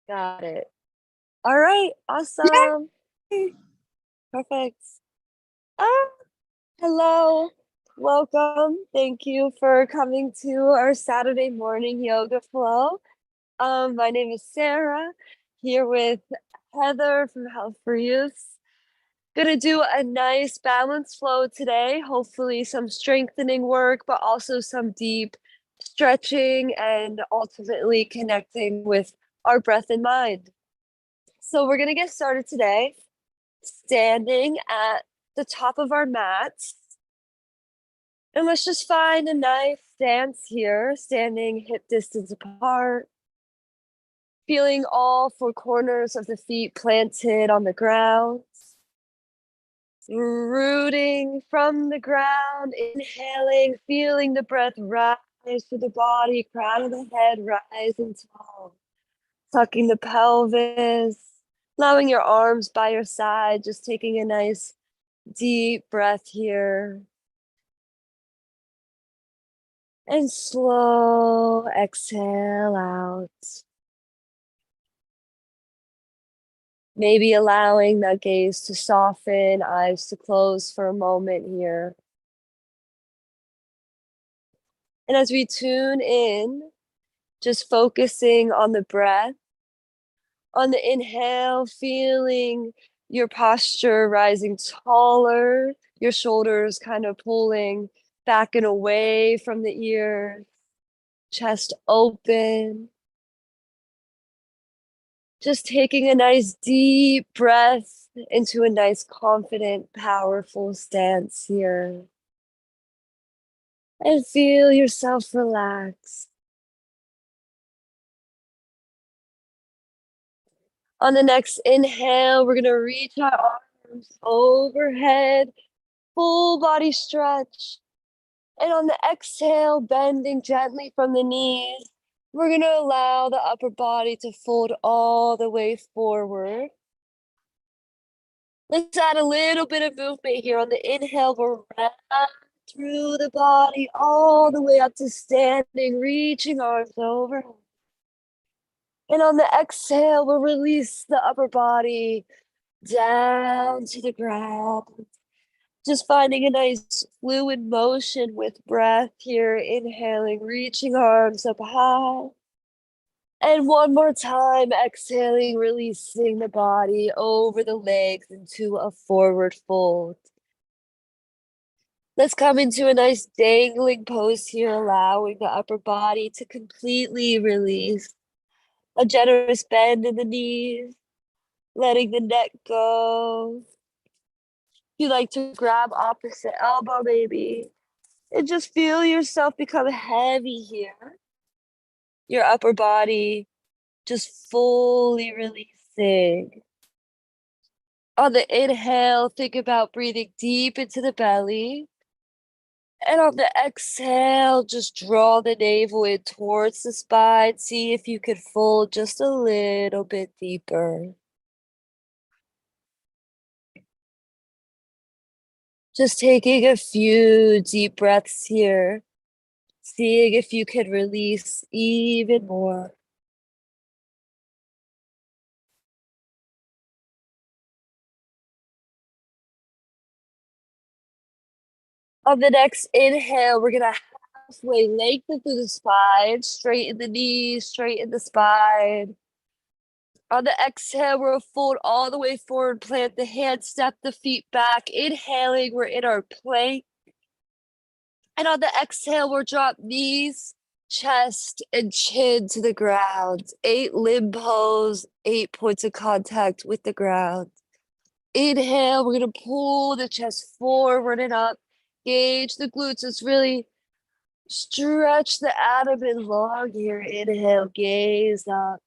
Got it. All right, awesome. Yay! Perfect. Ah, hello. Welcome. Thank you for coming to our Saturday morning yoga flow. My name is Sarah, here with Heather from Health for Youth. Gonna do a nice balance flow today. Hopefully some strengthening work, but also some deep stretching and ultimately connecting with our breath and mind. So we're gonna get started today, standing at the top of our mats. And let's just find a nice stance here, standing hip distance apart, feeling all four corners of the feet planted on the ground, rooting from the ground, inhaling, feeling the breath rise through the body, crown of the head rising tall, tucking the pelvis, allowing your arms by your side, just taking a nice deep breath here. And slow exhale out. Maybe allowing that gaze to soften, eyes to close for a moment here. And as we tune in, just focusing on the breath, on the inhale, feeling your posture rising taller, your shoulders kind of pulling back and away from the ears, chest open. Just taking a nice deep breath into a nice, confident, powerful stance here. And feel yourself relax. On the next inhale, we're going to reach our arms overhead, full body stretch. And on the exhale, bending gently from the knees, we're going to allow the upper body to fold all the way forward. Let's add a little bit of movement here. On the inhale, we're round through the body, all the way up to standing, reaching arms over. And on the exhale, we'll release the upper body down to the ground. Just finding a nice fluid motion with breath here. Inhaling, reaching arms up high. And one more time, exhaling, releasing the body over the legs into a forward fold. Let's come into a nice dangling pose here, allowing the upper body to completely release. A generous bend in the knees, letting the neck go. If you like to grab opposite elbow, maybe, and just feel yourself become heavy here. Your upper body just fully releasing. On the inhale, think about breathing deep into the belly. And on the exhale, just draw the navel in towards the spine. See if you can fold just a little bit deeper. Just taking a few deep breaths here. Seeing if you can release even more. On the next inhale, we're going to halfway lengthen through the spine, straighten the knees, straighten the spine. On the exhale, we'll fold all the way forward, plant the hands, step the feet back. Inhaling, we're in our plank. And on the exhale, we'll drop knees, chest, and chin to the ground. 8 limb pose, 8 points of contact with the ground. Inhale, we're going to pull the chest forward and up. Gauge the glutes. Let's really stretch the abdomen long here. Inhale, gaze up.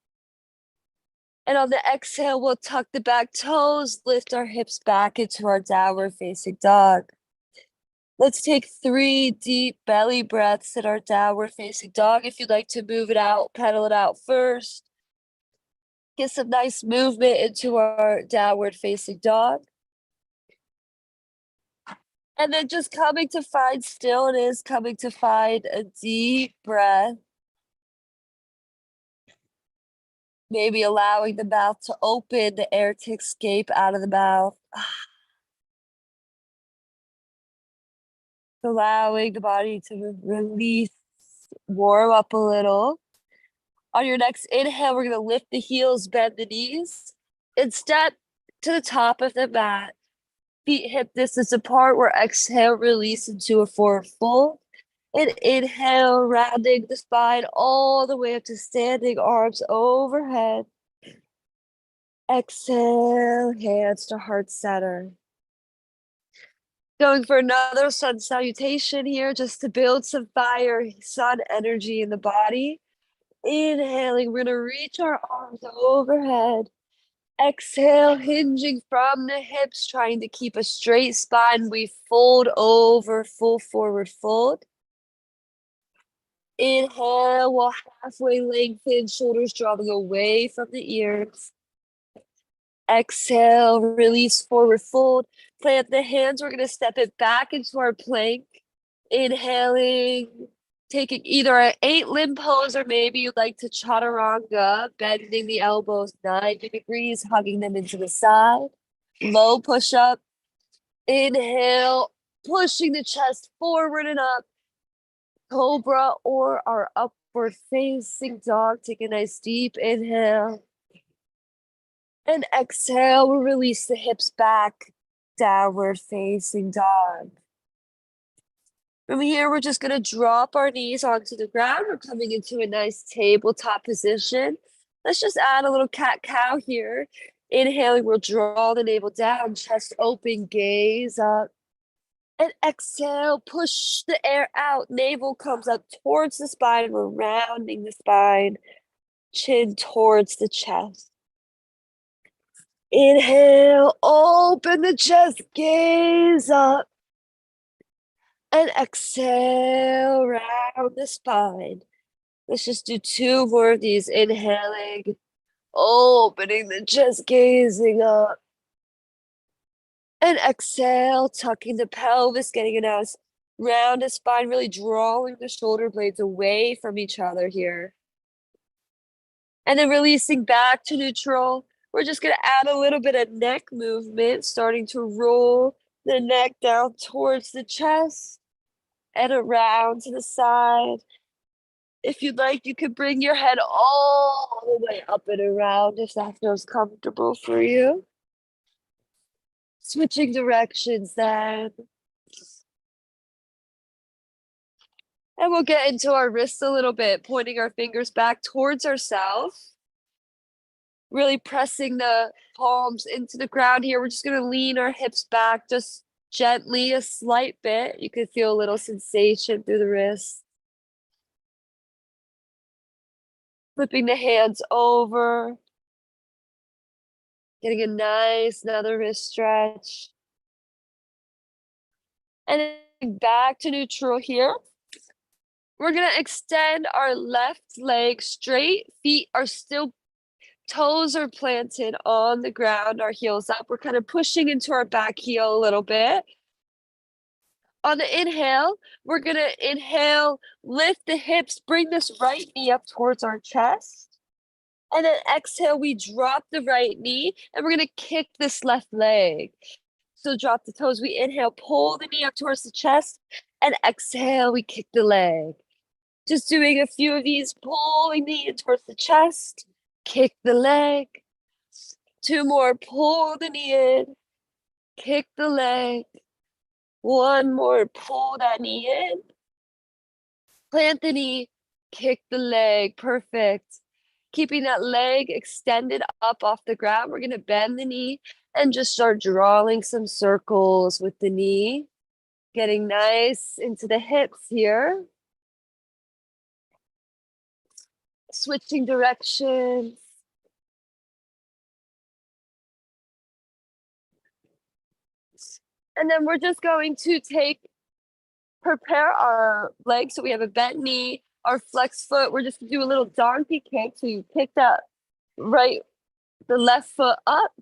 And on the exhale, we'll tuck the back toes, lift our hips back into our downward facing dog. Let's take 3 deep belly breaths in our downward facing dog. If you'd like to move it out, pedal it out first. Get some nice movement into our downward facing dog. And then just coming to find stillness, coming to find a deep breath. Maybe allowing the mouth to open, the air to escape out of the mouth. Allowing the body to release, warm up a little. On your next inhale, we're going to lift the heels, bend the knees, and step to the top of the mat. Feet hip distance apart. Where exhale, release into a forward fold. And inhale, rounding the spine all the way up to standing, arms overhead. Exhale, hands to heart center. Going for another sun salutation here, just to build some fire, sun energy in the body. Inhaling, we're gonna reach our arms overhead. Exhale, hinging from the hips, trying to keep a straight spine. We fold over, full forward fold. Inhale, we'll halfway lengthen, shoulders dropping away from the ears. Exhale, release, forward fold. Plant the hands. We're going to step it back into our plank. Inhaling, taking either an 8-limb pose or maybe you'd like to chaturanga, bending the elbows 90 degrees, hugging them into the side. Low push up. Inhale, pushing the chest forward and up. Cobra or our upward facing dog. Take a nice deep inhale. And exhale, we'll release the hips back, downward facing dog. From here, we're just gonna drop our knees onto the ground. We're coming into a nice tabletop position. Let's just add a little cat-cow here. Inhaling, we'll draw the navel down, chest open, gaze up. And exhale, push the air out. Navel comes up towards the spine. We're rounding the spine, chin towards the chest. Inhale, open the chest, gaze up. And exhale, round the spine. Let's just do 2 more of these. Inhaling, opening the chest, gazing up. And exhale, tucking the pelvis, getting a nice rounded spine, really drawing the shoulder blades away from each other here. And then releasing back to neutral. We're just going to add a little bit of neck movement, starting to roll the neck down towards the chest and around to the side. If you'd like, you could bring your head all the way up and around if that feels comfortable for you. Switching directions then. And we'll get into our wrists a little bit, pointing our fingers back towards ourselves. Really pressing the palms into the ground here. We're just going to lean our hips back just gently, a slight bit. You could feel a little sensation through the wrists. Flipping the hands over. Getting a nice another wrist stretch. And then back to neutral here. We're going to extend our left leg straight. Feet are still, toes are planted on the ground, our heels up. We're kind of pushing into our back heel a little bit. On the inhale, we're going to inhale, lift the hips, bring this right knee up towards our chest. And then exhale, we drop the right knee and we're going to kick this left leg. So drop the toes. We inhale, pull the knee up towards the chest, and exhale, we kick the leg. Just doing a few of these, pulling the knee towards the chest, kick the leg. 2 more, pull the knee in, kick the leg. 1 more, pull that knee in, plant the knee, kick the leg. Perfect. Keeping that leg extended up off the ground, we're going to bend the knee and just start drawing some circles with the knee. Getting nice into the hips here. Switching directions. And then we're just going to prepare our legs so we have a bent knee, our flex foot. We're just gonna do a little donkey kick. So you kick the left foot up,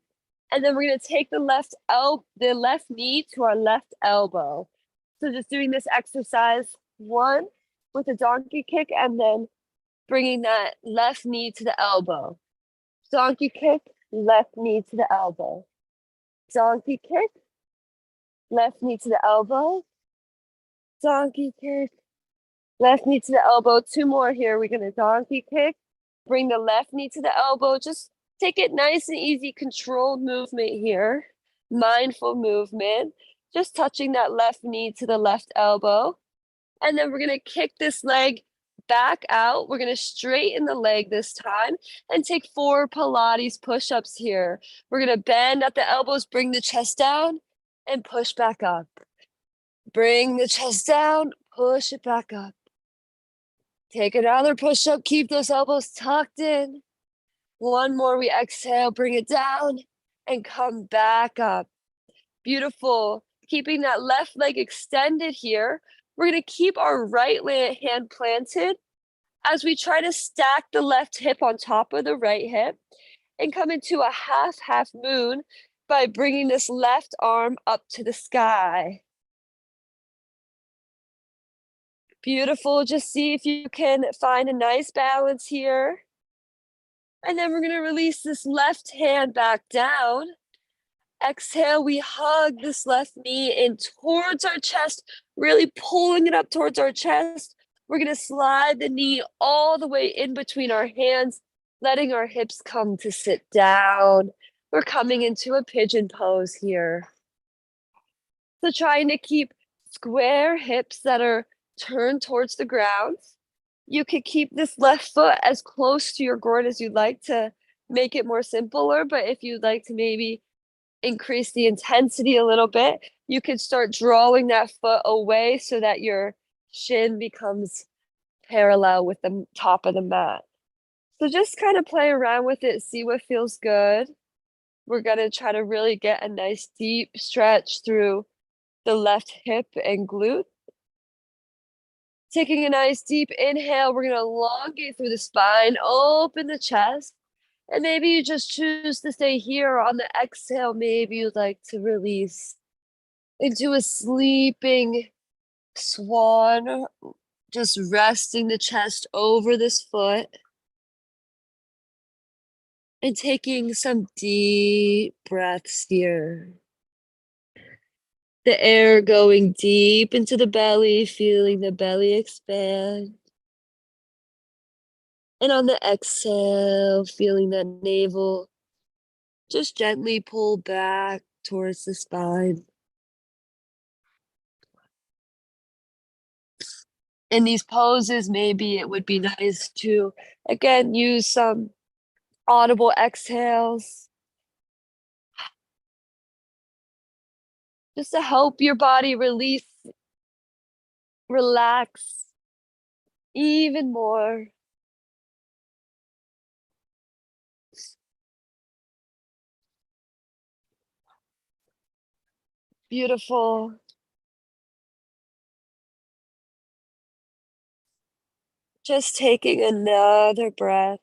and then we're gonna take the left knee to our left elbow. So just doing this exercise 1 with a donkey kick, and then bringing that left knee to the elbow. Donkey kick, left knee to the elbow. Donkey kick, left knee to the elbow. Donkey kick, left knee to the elbow. Two more here. We're gonna donkey kick, bring the left knee to the elbow. Just take it nice and easy, controlled movement here. Mindful movement. Just touching that left knee to the left elbow. And then we're gonna kick this leg back out. We're gonna straighten the leg this time and take 4 Pilates push-ups here. We're gonna bend at the elbows, bring the chest down, and push back up. Bring the chest down, push it back up. Take another push-up, keep those elbows tucked in. One more, we exhale, bring it down, and come back up. Beautiful. Keeping that left leg extended here. We're gonna keep our right hand planted as we try to stack the left hip on top of the right hip and come into a half moon by bringing this left arm up to the sky. Beautiful. Just see if you can find a nice balance here. And then we're going to release this left hand back down. Exhale, we hug this left knee in towards our chest, really pulling it up towards our chest. We're going to slide the knee all the way in between our hands, letting our hips come to sit down. We're coming into a pigeon pose here. So trying to keep square hips that are turned towards the ground. You could keep this left foot as close to your groin as you'd like to make it more simpler, but if you'd like to maybe increase the intensity a little bit, you could start drawing that foot away so that your shin becomes parallel with the top of the mat. So just kind of play around with it, see what feels good. We're gonna try to really get a nice deep stretch through the left hip and glute. Taking a nice deep inhale, we're gonna elongate through the spine, open the chest. And maybe you just choose to stay here. On the exhale, maybe you'd like to release into a sleeping swan, just resting the chest over this foot and taking some deep breaths here. The air going deep into the belly, feeling the belly expand. And on the exhale, feeling that navel just gently pull back towards the spine. In these poses, maybe it would be nice to, again, use some audible exhales just to help your body relax even more. Beautiful. Just taking another breath.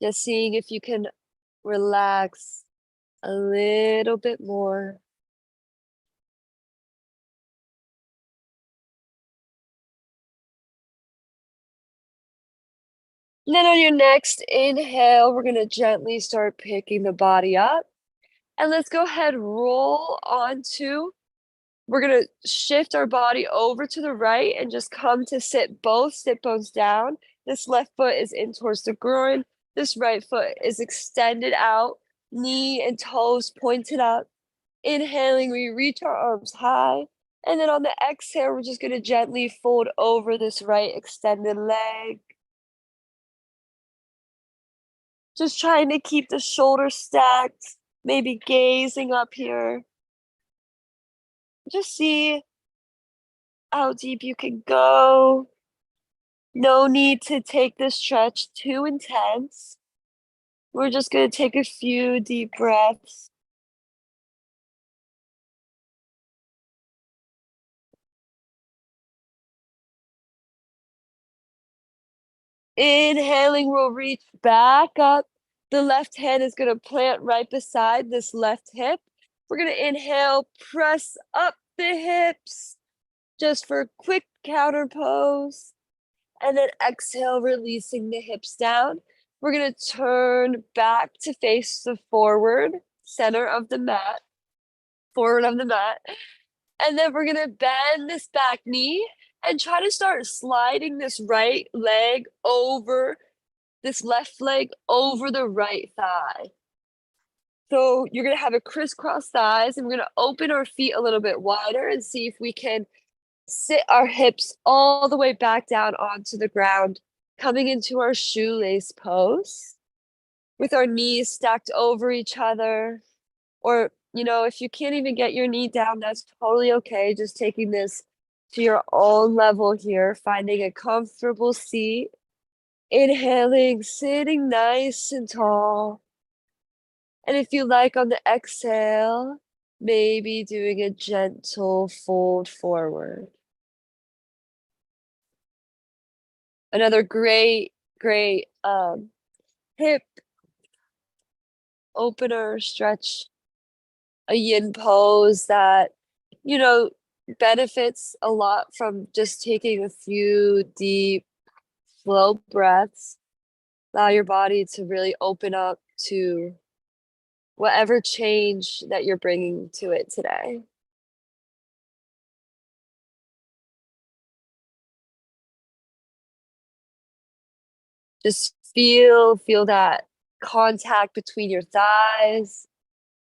Just seeing if you can relax a little bit more. And then on your next inhale, we're going to gently start picking the body up. And let's go ahead, roll onto. We're going to shift our body over to the right and just come to sit both sit bones down. This left foot is in towards the groin. This right foot is extended out, knee and toes pointed up. Inhaling, we reach our arms high. And then on the exhale, we're just going to gently fold over this right extended leg. Just trying to keep the shoulders stacked, maybe gazing up here. Just see how deep you can go. No need to take the stretch too intense. We're just going to take a few deep breaths. Inhaling, we'll reach back up. The left hand is going to plant right beside this left hip. We're going to inhale, press up the hips just for a quick counter pose. And then exhale, releasing the hips down. We're gonna turn back to face the forward center of the mat, forward of the mat. And then we're gonna bend this back knee and try to start sliding this right leg over, this left leg over the right thigh. So you're gonna have a crisscross thighs, and we're gonna open our feet a little bit wider and see if we can sit our hips all the way back down onto the ground, coming into our shoelace pose with our knees stacked over each other. Or, if you can't even get your knee down, that's totally okay. Just taking this to your own level here, finding a comfortable seat. Inhaling, sitting nice and tall. And if you like on the exhale, maybe doing a gentle fold forward. Another great, great hip opener stretch, a yin pose that, you know, benefits a lot from just taking a few deep, slow breaths. Allow your body to really open up to whatever change that you're bringing to it today. Just feel that contact between your thighs,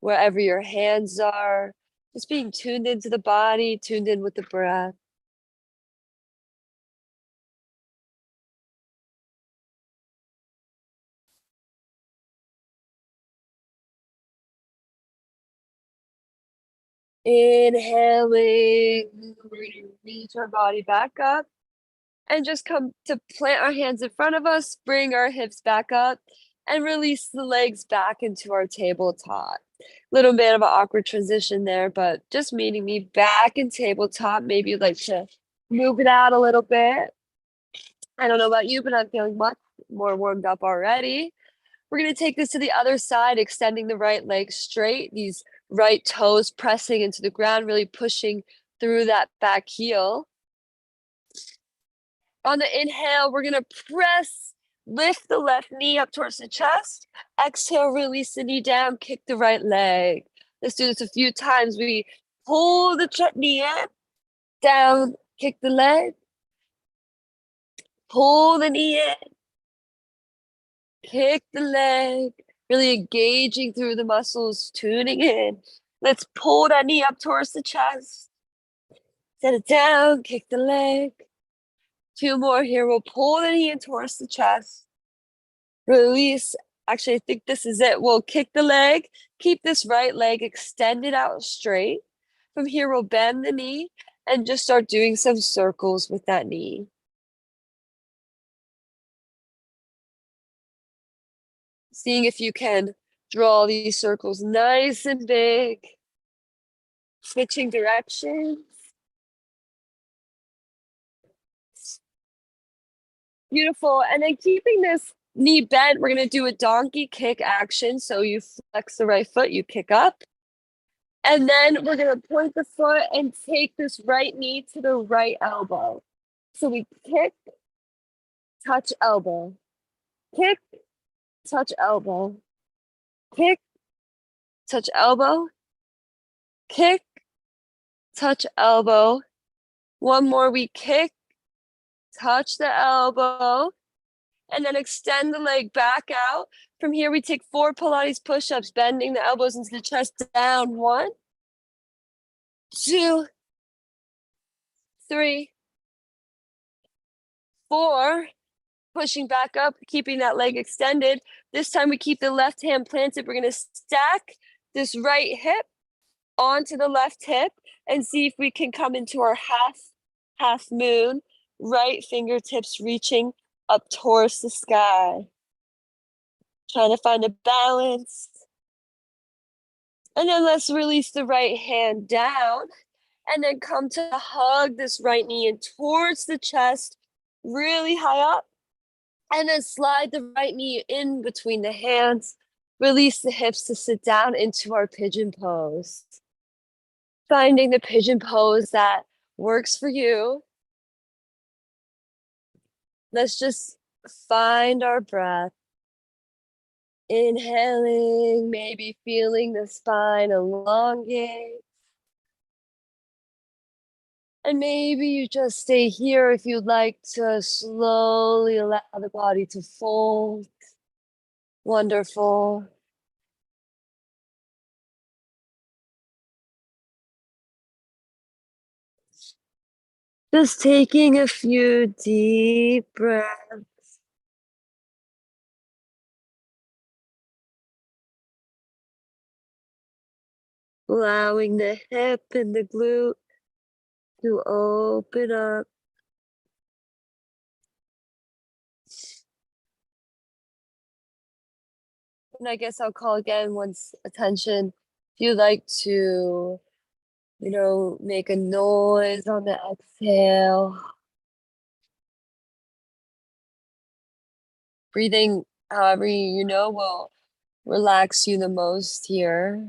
wherever your hands are, just being tuned into the body, tuned in with the breath. Inhaling, we're gonna reach our body back up and just come to plant our hands in front of us, bring our hips back up, and release the legs back into our tabletop. Little bit of an awkward transition there, but just meeting me back in tabletop. Maybe you'd like to move it out a little bit. I don't know about you, but I'm feeling much more warmed up already. We're gonna take this to the other side, extending the right leg straight, these right toes pressing into the ground, really pushing through that back heel. On the inhale, we're gonna lift the left knee up towards the chest. Exhale, release the knee down, kick the right leg. Let's do this a few times. We pull the knee in, down, kick the leg, pull the knee in, kick the leg, really engaging through the muscles, tuning in. Let's pull that knee up towards the chest. Set it down, kick the leg. Two more here. We'll pull the knee in towards the chest. Release. Actually, I think this is it. We'll kick the leg. Keep this right leg extended out straight. From here, we'll bend the knee and just start doing some circles with that knee. Seeing if you can draw these circles nice and big. Switching directions. Beautiful. And then keeping this knee bent, we're going to do a donkey kick action. So you flex the right foot, you kick up. And then we're going to point the foot and take this right knee to the right elbow. So we kick, touch elbow, kick, touch elbow, kick, touch elbow, kick, touch elbow. One more, we kick, touch the elbow, and then extend the leg back out. From here, we take 4 Pilates push-ups, bending the elbows into the chest down. 1, 2, 3, 4. Pushing back up, keeping that leg extended. This time we keep the left hand planted. We're going to stack this right hip onto the left hip and see if we can come into our half moon, right fingertips reaching up towards the sky. Trying to find a balance. And then let's release the right hand down and then come to hug this right knee in towards the chest, really high up. And then slide the right knee in between the hands. Release the hips to sit down into our pigeon pose. Finding the pigeon pose that works for you. Let's just find our breath. Inhaling, maybe feeling the spine elongate. And maybe you just stay here if you'd like to slowly allow the body to fold. Wonderful. Just taking a few deep breaths. Allowing the hip and the glute to open up. And I guess I'll call again once attention. If you'd like to, make a noise on the exhale, breathing however will relax you the most here.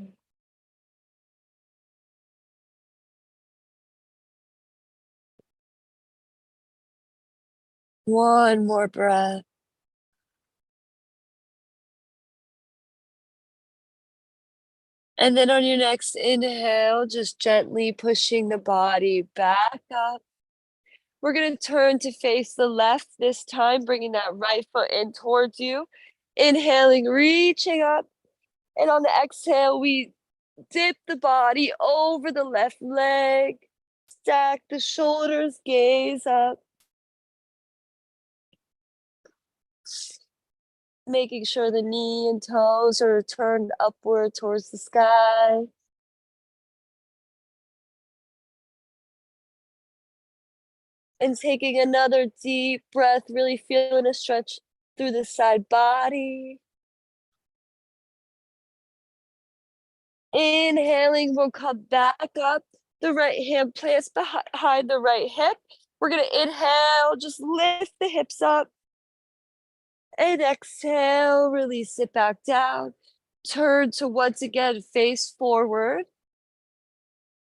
One more breath. And then on your next inhale, just gently pushing the body back up. We're going to turn to face the left this time, bringing that right foot in towards you. Inhaling, reaching up. And on the exhale, we dip the body over the left leg. Stack the shoulders, gaze up. Making sure the knee and toes are turned upward towards the sky. And taking another deep breath, really feeling a stretch through the side body. Inhaling, we'll come back up. The right hand plants behind the right hip. We're going to inhale, just lift the hips up. And exhale, release it back down. Turn to once again face forward.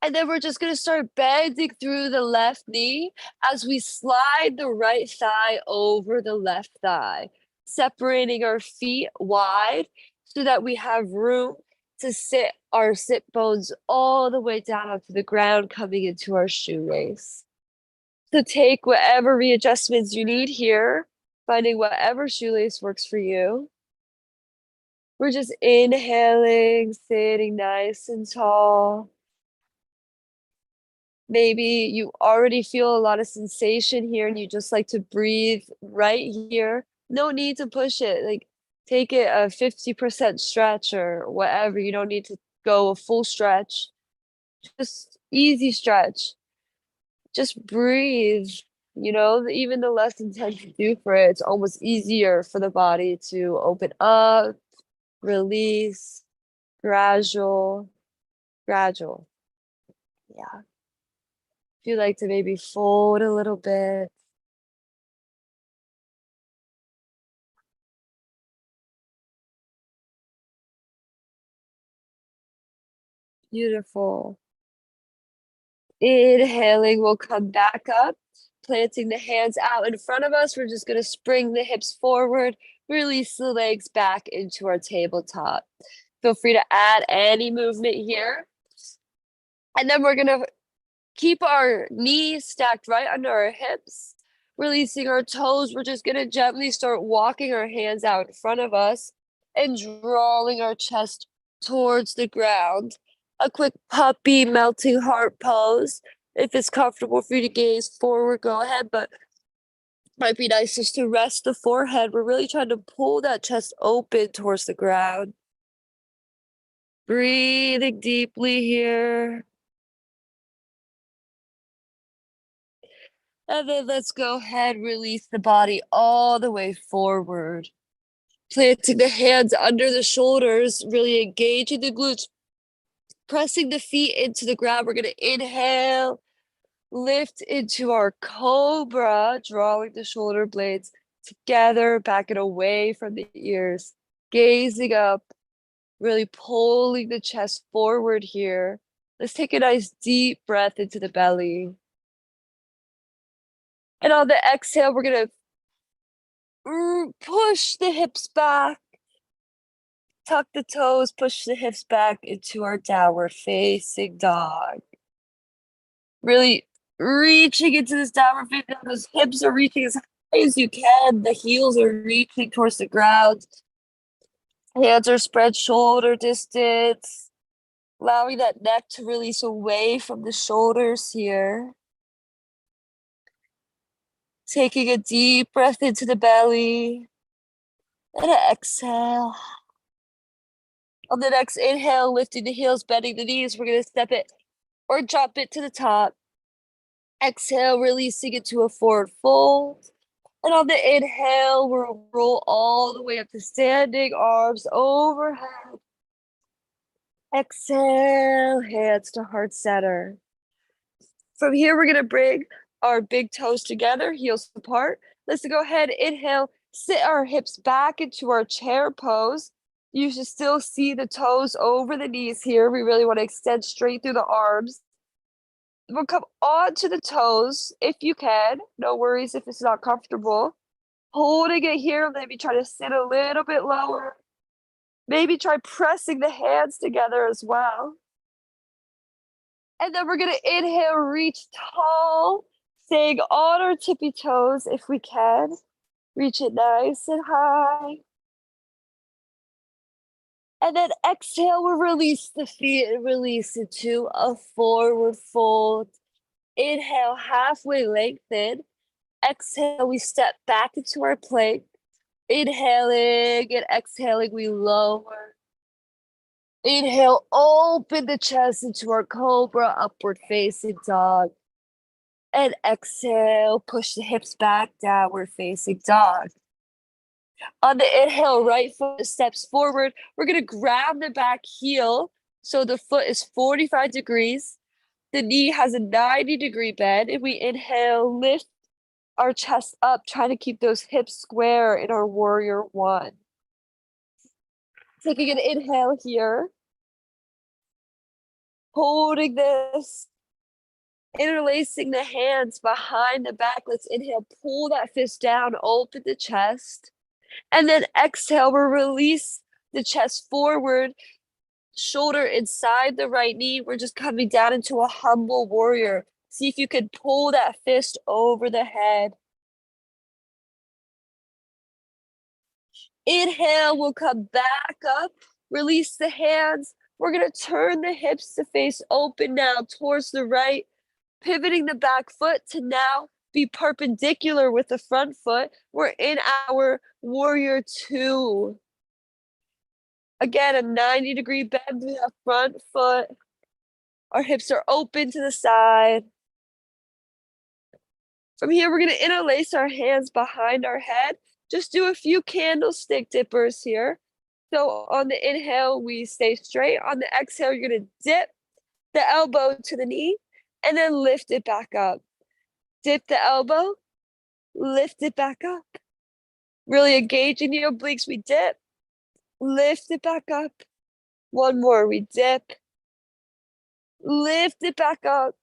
And then we're just going to start bending through the left knee as we slide the right thigh over the left thigh, separating our feet wide so that we have room to sit our sit bones all the way down onto the ground, coming into our shoelace. So take whatever readjustments you need here, finding whatever shoelace works for you. We're just inhaling, sitting nice and tall. Maybe you already feel a lot of sensation here and you just like to breathe right here. No need to push it. Like take it a 50% stretch or whatever. You don't need to go a full stretch. Just easy stretch. Just breathe. Even the less intense you do for it, it's almost easier for the body to open up, release, gradual, gradual. Yeah. If you like to maybe fold a little bit. Beautiful. Inhaling, we'll come back up, planting the hands out in front of us. We're just going to spring the hips forward, release the legs back into our tabletop. Feel free to add any movement here. And then we're going to keep our knees stacked right under our hips, releasing our toes. We're just going to gently start walking our hands out in front of us and drawing our chest towards the ground. A quick puppy melting heart pose. If it's comfortable for you to gaze forward, go ahead, but might be nice just to rest the forehead. We're really trying to pull that chest open towards the ground. Breathing deeply here. And then let's go ahead, release the body all the way forward. Planting the hands under the shoulders, really engaging the glutes, pressing the feet into the ground. We're going to inhale, lift into our cobra, drawing the shoulder blades together, back and away from the ears, gazing up, really pulling the chest forward here. Let's take a nice deep breath into the belly. And on the exhale, we're going to Push the hips back. Tuck the toes, push the hips back into our downward facing dog. Really reaching into this downward facing dog. Those hips are reaching as high as you can. The heels are reaching towards the ground. Hands are spread shoulder distance. Allowing that neck to release away from the shoulders here. Taking a deep breath into the belly. And an exhale. On the next inhale, lifting the heels, bending the knees, we're going to step it or drop it to the top. Exhale, releasing it to a forward fold. And on the inhale, we'll roll all the way up to standing, arms overhead. Exhale, hands to heart center. From here, we're going to bring our big toes together, heels apart. Let's go ahead, inhale, sit our hips back into our chair pose. You should still see the toes over the knees here. We really want to extend straight through the arms. We'll come onto the toes if you can. No worries if it's not comfortable. Holding it here, maybe try to sit a little bit lower. Maybe try pressing the hands together as well. And then we're going to inhale, reach tall, staying on our tippy toes if we can. Reach it nice and high. And then exhale, we'll release the feet and release it to a forward fold. Inhale, halfway lengthen. Exhale, we step back into our plank. Inhaling and exhaling, we lower. Inhale, open the chest into our cobra, upward facing dog. And exhale, push the hips back, downward facing dog. On the inhale, right foot steps forward. We're going to grab the back heel so the foot is 45 degrees. The knee has a 90-degree bend. And we inhale, lift our chest up, trying to keep those hips square in our warrior one. Taking an inhale here. Holding this. Interlacing the hands behind the back. Let's inhale, pull that fist down, open the chest. And then exhale, we'll release the chest forward, shoulder inside the right knee. We're just coming down into a humble warrior. See if you can pull that fist over the head. Inhale, we'll come back up, release the hands. We're going to turn the hips to face open now towards the right, pivoting the back foot to now be perpendicular with the front foot. We're in our warrior two. Again, a 90-degree bend to the front foot. Our hips are open to the side. From here, we're going to interlace our hands behind our head. Just do a few candlestick dippers here. So on the inhale, we stay straight. On the exhale, you're going to dip the elbow to the knee and then lift it back up. Dip the elbow, lift it back up. Really engaging the obliques. We dip, lift it back up. One more, we dip, lift it back up.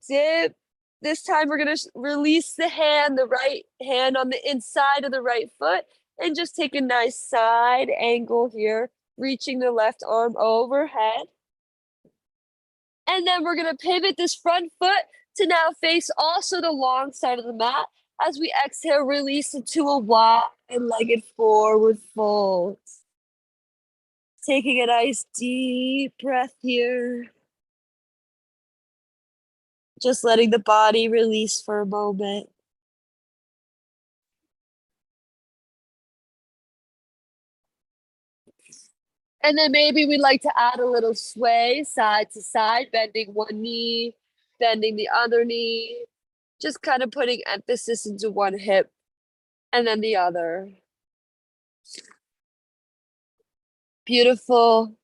Dip. This time we're going to release the hand, the right hand on the inside of the right foot, and just take a nice side angle here, reaching the left arm overhead. And then we're going to pivot this front foot to now face also the long side of the mat. As we exhale, release it to a wide-legged forward fold. Taking a nice deep breath here. Just letting the body release for a moment. And then maybe we'd like to add a little sway side to side, bending one knee, bending the other knee, just kind of putting emphasis into one hip and then the other. Beautiful.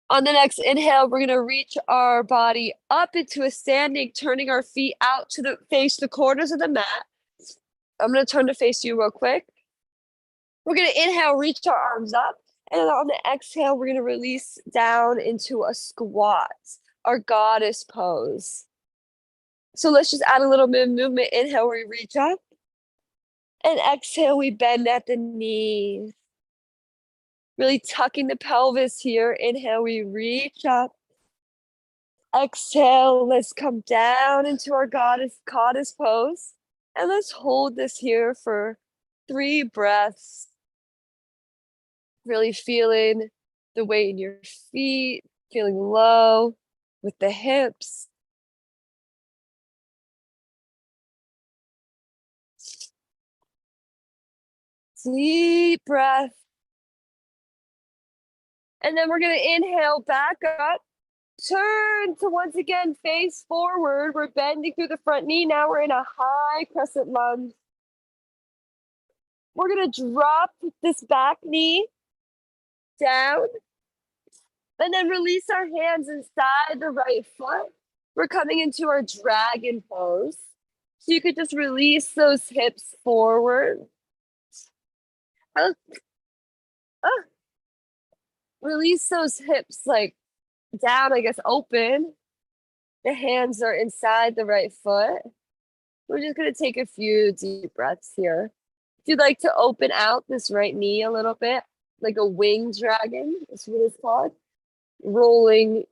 On the next inhale, we're going to reach our body up into a standing, turning our feet out to face the corners of the mat. I'm going to turn to face you real quick. We're going to inhale, reach our arms up. And on the exhale, we're going to release down into a squat, our goddess pose. So let's just add a little bit of movement. Inhale, we reach up. And exhale, we bend at the knees. Really tucking the pelvis here. Inhale, we reach up. Exhale, let's come down into our goddess pose. And let's hold this here for 3 breaths. Really feeling the weight in your feet, feeling low with the hips. Deep breath. And then we're going to inhale back up. Turn to once again face forward. We're bending through the front knee. Now we're in a high crescent lunge. We're going to drop this back knee down and then release our hands inside the right foot. We're coming into our dragon pose. So you could just release those hips forward. Uh, uh, Release those hips like down, I guess, open. The hands are inside the right foot. We're just going to take a few deep breaths here. If you'd like to open out this right knee a little bit, like a winged dragon, is what it's called, rolling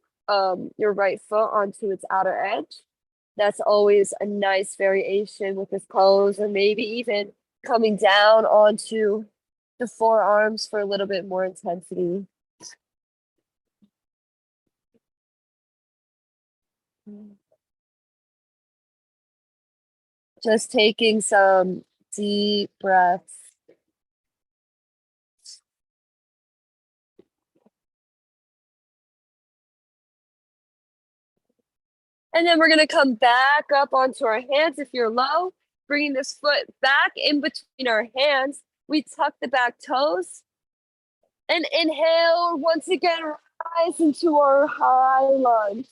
your right foot onto its outer edge. That's always a nice variation with this pose, or maybe even coming down onto the forearms for a little bit more intensity. Just taking some deep breaths. And then we're going to come back up onto our hands if you're low, bringing this foot back in between our hands. We tuck the back toes and inhale. Once again, rise into our high lunge,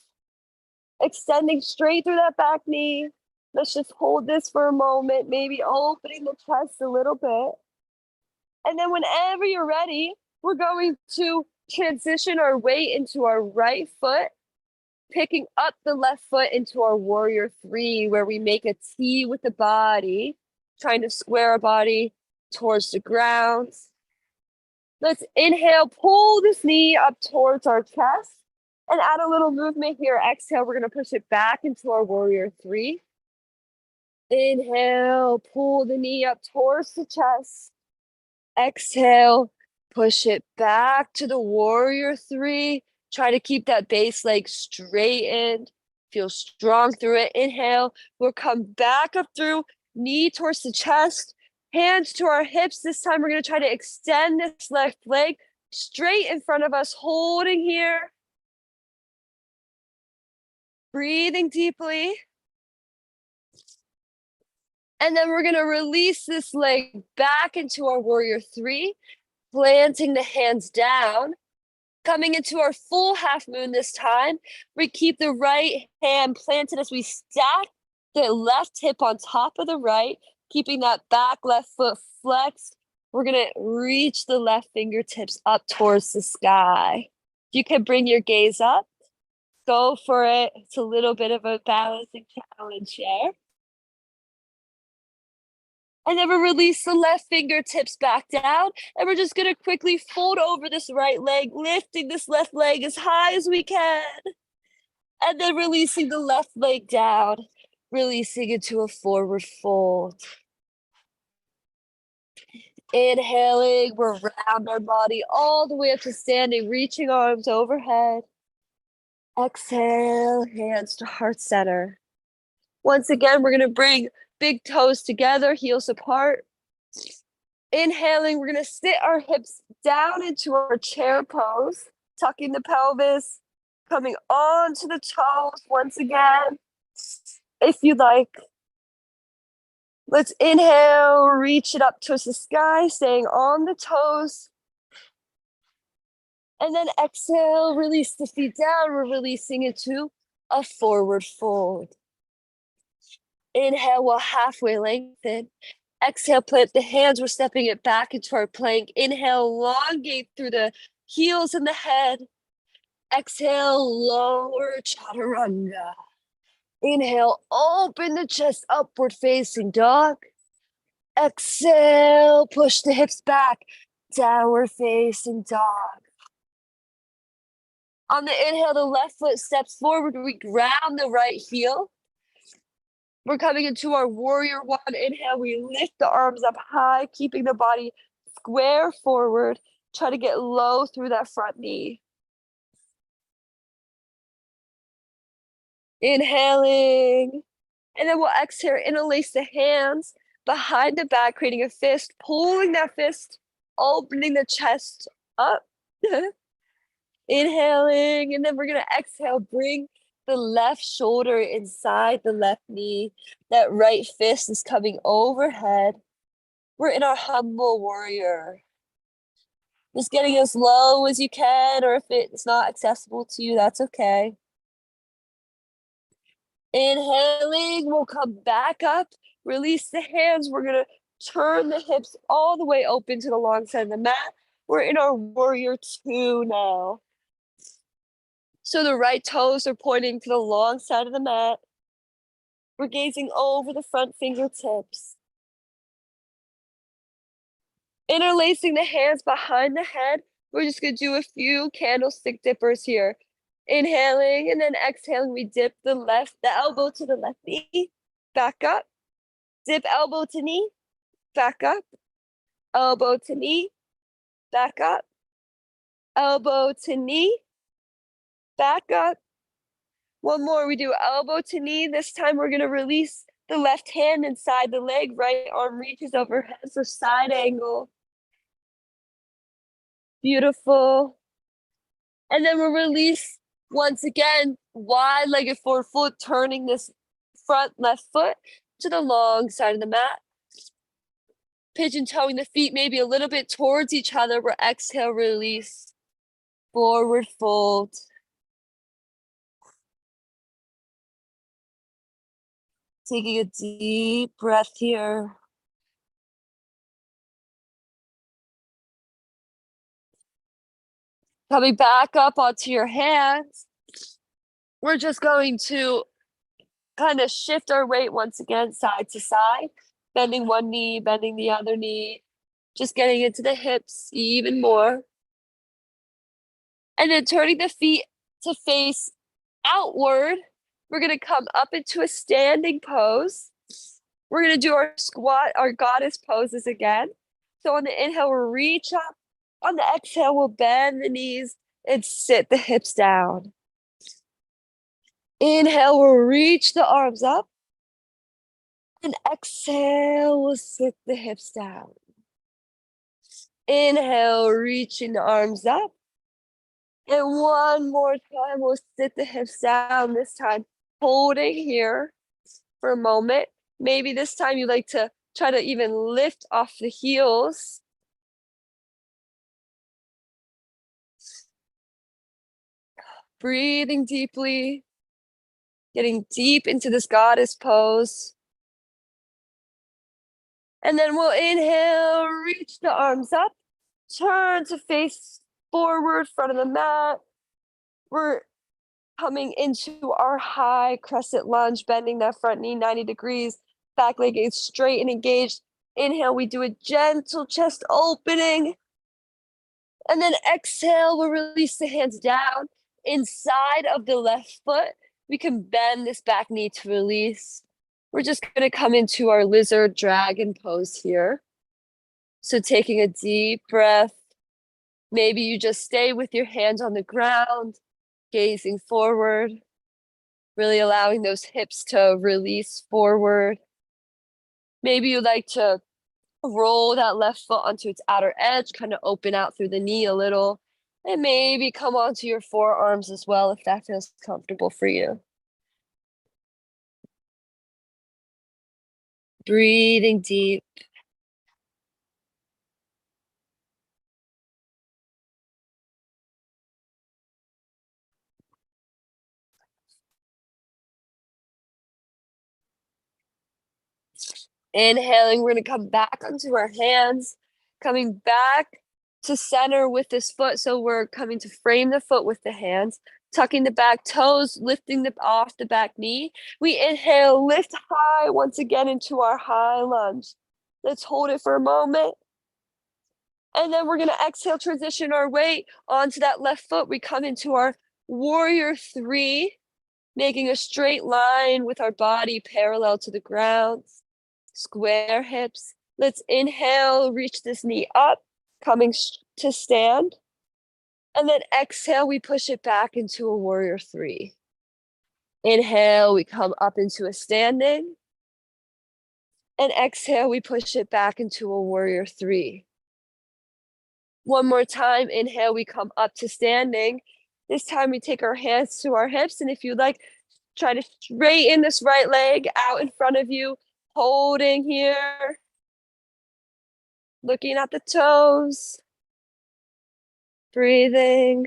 extending straight through that back knee. Let's just hold this for a moment, maybe opening the chest a little bit. And then whenever you're ready, we're going to transition our weight into our right foot, picking up the left foot into our warrior 3, where we make a T with the body, trying to square our body towards the ground. Let's inhale, pull this knee up towards our chest and add a little movement here. Exhale, we're going to push it back into our warrior 3. Inhale, pull the knee up towards the chest. Exhale, push it back to the warrior 3. Try to keep that base leg straightened. Feel strong through it. Inhale, we'll come back up through, knee towards the chest, hands to our hips. This time we're going to try to extend this left leg straight in front of us, holding here. Breathing deeply. And then we're going to release this leg back into our warrior 3, planting the hands down. Coming into our full half moon this time, we keep the right hand planted as we stack the left hip on top of the right, keeping that back left foot flexed. We're going to reach the left fingertips up towards the sky. You can bring your gaze up. Go for it. It's a little bit of a balancing challenge here. And then we release the left fingertips back down. And we're just going to quickly fold over this right leg, lifting this left leg as high as we can. And then releasing the left leg down, releasing into a forward fold. Inhaling, we're around our body all the way up to standing, reaching arms overhead. Exhale, hands to heart center. Once again, we're going to bring big toes together, heels apart. Inhaling, we're going to sit our hips down into our chair pose, tucking the pelvis, coming onto the toes once again, if you'd like. Let's inhale, reach it up towards the sky, staying on the toes. And then exhale, release the feet down. We're releasing into a forward fold. Inhale, we'll halfway lengthen. Exhale, plant the hands. We're stepping it back into our plank. Inhale, elongate through the heels and the head. Exhale, lower chaturanga. Inhale, open the chest, upward facing dog. Exhale, push the hips back, downward facing dog. On the inhale, the left foot steps forward, we ground the right heel. We're coming into our warrior one. Inhale, we lift the arms up high, keeping the body square forward. Try to get low through that front knee. Inhaling. And then we'll exhale, interlace the hands behind the back, creating a fist, pulling that fist, opening the chest up. Inhaling, and then we're gonna exhale, bring the left shoulder inside the left knee. That right fist is coming overhead. We're in our humble warrior. Just getting as low as you can, or if it's not accessible to you, that's okay. Inhaling, we'll come back up, release the hands. We're gonna turn the hips all the way open to the long side of the mat. We're in our warrior two now. So the right toes are pointing to the long side of the mat. We're gazing over the front fingertips. Interlacing the hands behind the head. We're just gonna do a few candlestick dippers here. Inhaling and then exhaling, we dip the elbow to the left knee, back up. Dip elbow to knee, back up. Elbow to knee, back up. Elbow to knee, back up. One more, we do elbow to knee. This time we're gonna release the left hand inside the leg, right arm reaches overhead for side angle. Beautiful. And then we'll release once again, wide-legged forward foot, turning this front left foot to the long side of the mat. Pigeon-toeing the feet maybe a little bit towards each other. We're exhale, release, forward fold. Taking a deep breath here. Coming back up onto your hands. We're just going to kind of shift our weight once again, side to side, bending one knee, bending the other knee, just getting into the hips even more. And then turning the feet to face outward. We're gonna come up into a standing pose. We're gonna do our squat, our goddess poses again. So on the inhale, we'll reach up. On the exhale, we'll bend the knees and sit the hips down. Inhale, we'll reach the arms up. And exhale, we'll sit the hips down. Inhale, reaching the arms up. And one more time, we'll sit the hips down, this time holding here for a moment. Maybe this time you like to try to even lift off the heels. Breathing deeply, getting deep into this goddess pose. And then we'll inhale, reach the arms up, turn to face forward, front of the mat. We're coming into our high crescent lunge, bending that front knee 90 degrees, back leg is straight and engaged. Inhale, we do a gentle chest opening. And then exhale, we'll release the hands down inside of the left foot. We can bend this back knee to release. We're just gonna come into our lizard dragon pose here. So taking a deep breath. Maybe you just stay with your hands on the ground, gazing forward, really allowing those hips to release forward. Maybe you like to roll that left foot onto its outer edge, kind of open out through the knee a little, and maybe come onto your forearms as well if that feels comfortable for you. Breathing deep. Inhaling, we're gonna come back onto our hands, coming back to center with this foot. So we're coming to frame the foot with the hands, tucking the back toes, lifting off the back knee. We inhale, lift high once again into our high lunge. Let's hold it for a moment. And then we're gonna exhale, transition our weight onto that left foot. We come into our warrior three, making a straight line with our body parallel to the ground. Square hips. Let's inhale, reach this knee up, coming to stand. And then exhale, we push it back into a warrior three. Inhale, we come up into a standing. And exhale, we push it back into a warrior three. One more time, inhale, we come up to standing. This time we take our hands to our hips, and if you'd like, try to straighten this right leg out in front of you, holding here, looking at the toes, breathing.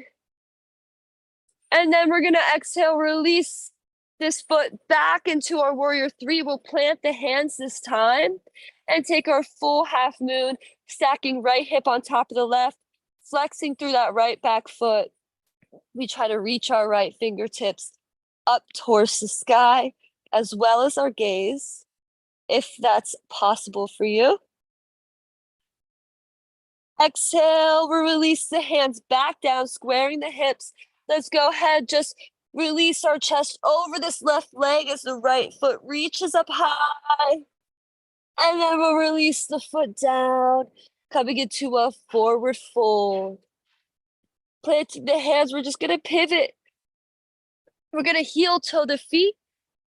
And then we're gonna exhale, release this foot back into our warrior three. We'll plant the hands this time and take our full half moon, stacking right hip on top of the left, flexing through that right back foot. We try to reach our right fingertips up towards the sky, as well as our gaze, if that's possible for you. Exhale, we'll release the hands back down, squaring the hips. Let's go ahead, just release our chest over this left leg as the right foot reaches up high. And then we'll release the foot down, coming into a forward fold. Planting the hands, we're just gonna pivot. We're gonna heel toe the feet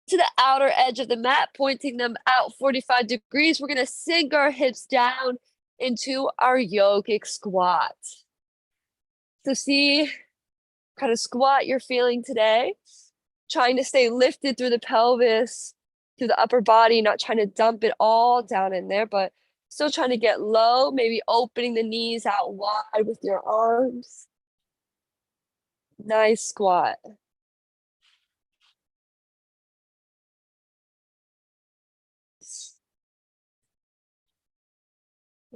to the outer edge of the mat, pointing them out 45 degrees. We're gonna sink our hips down into our yogic squat. So see kind of squat you're feeling today, trying to stay lifted through the pelvis, through the upper body, not trying to dump it all down in there, but still trying to get low, maybe opening the knees out wide with your arms. Nice squat.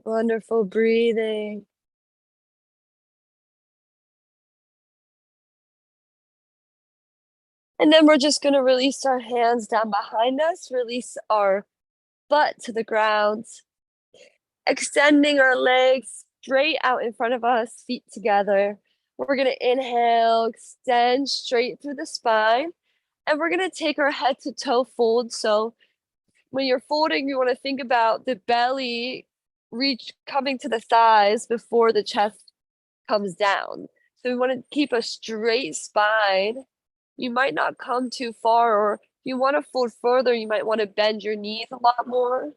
Wonderful breathing. And then we're just going to release our hands down behind us, release our butt to the ground, extending our legs straight out in front of us, feet together. We're going to inhale, extend straight through the spine, and we're going to take our head to toe fold. So when you're folding, you want to think about the belly coming to the thighs before the chest comes down. So we want to keep a straight spine. You might not come too far, or if you want to fold further, you might want to bend your knees a lot more.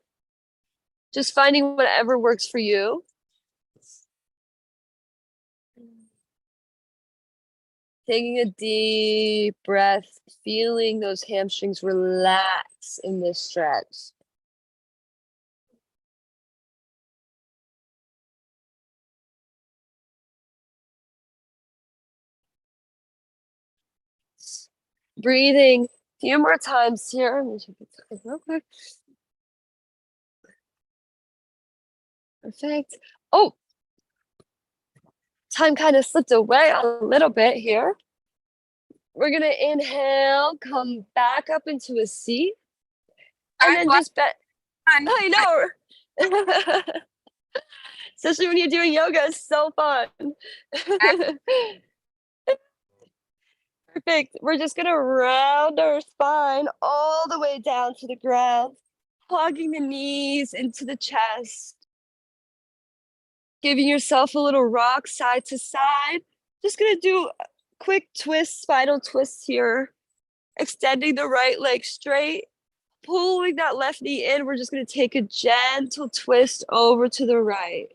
Just finding whatever works for you. Taking a deep breath, feeling those hamstrings relax in this stretch. Breathing a few more times here. Let me check this real quick. Perfect. Oh, time kind of slipped away a little bit here. We're gonna inhale, come back up into a seat, and then just bend. I know. Especially when you're doing yoga, it's so fun. Perfect. We're just gonna round our spine all the way down to the ground, plugging the knees into the chest, giving yourself a little rock side to side. Just gonna do a quick twist, spinal twist here, extending the right leg straight, pulling that left knee in. We're just gonna take a gentle twist over to the right.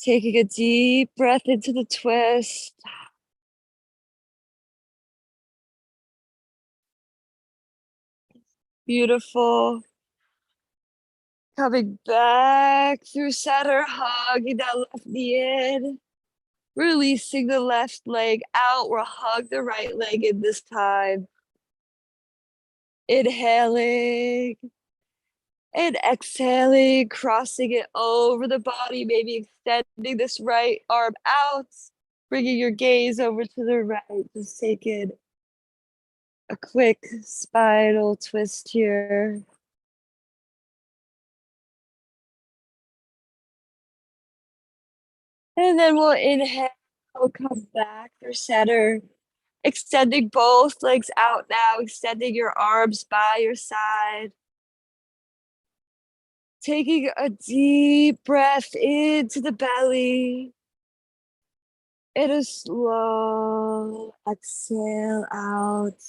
Taking a deep breath into the twist. Beautiful. Coming back through center, hugging that left knee in. Releasing the left leg out. We'll hug the right leg in this time. Inhaling and exhaling, crossing it over the body, maybe extending this right arm out, bringing your gaze over to the right. Just taking a quick spinal twist here. And then we'll inhale, we'll come back for center. Extending both legs out now, extending your arms by your side. Taking a deep breath into the belly. And a slow exhale out.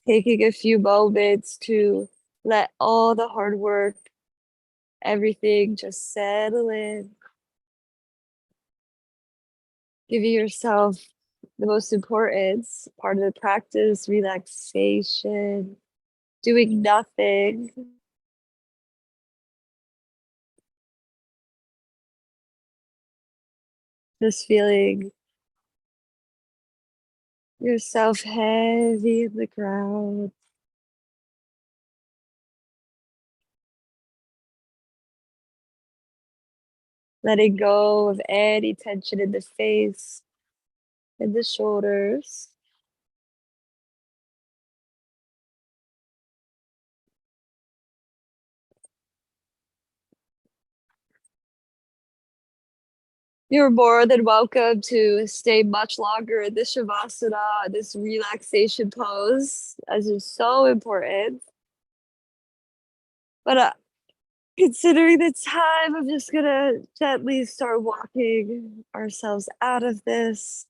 Taking a few moments to let all the hard work, everything just settle in. Giving yourself the most important part of the practice, relaxation, doing nothing. Just feeling yourself heavy in the ground. Letting go of any tension in the face, in the shoulders. You're more than welcome to stay much longer in this Shavasana, this relaxation pose, as is so important. But considering the time, I'm just gonna gently start walking ourselves out of this.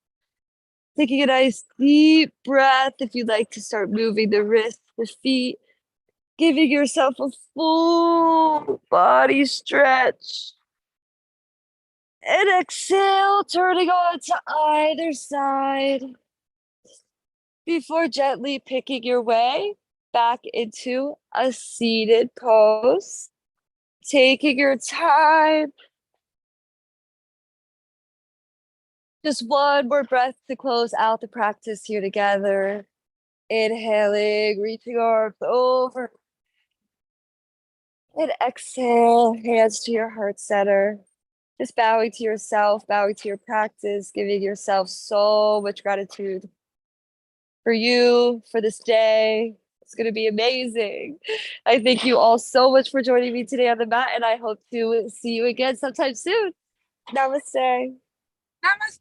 Taking a nice deep breath if you'd like to start moving the wrists, the feet, giving yourself a full body stretch. And exhale, turning on to either side before gently picking your way back into a seated pose. Taking your time. Just one more breath to close out the practice here together. Inhaling, reaching arms over. And exhale, hands to your heart center. Just bowing to yourself, bowing to your practice, giving yourself so much gratitude for you, for this day. It's going to be amazing. I thank you all so much for joining me today on the mat, and I hope to see you again sometime soon. Namaste. Namaste.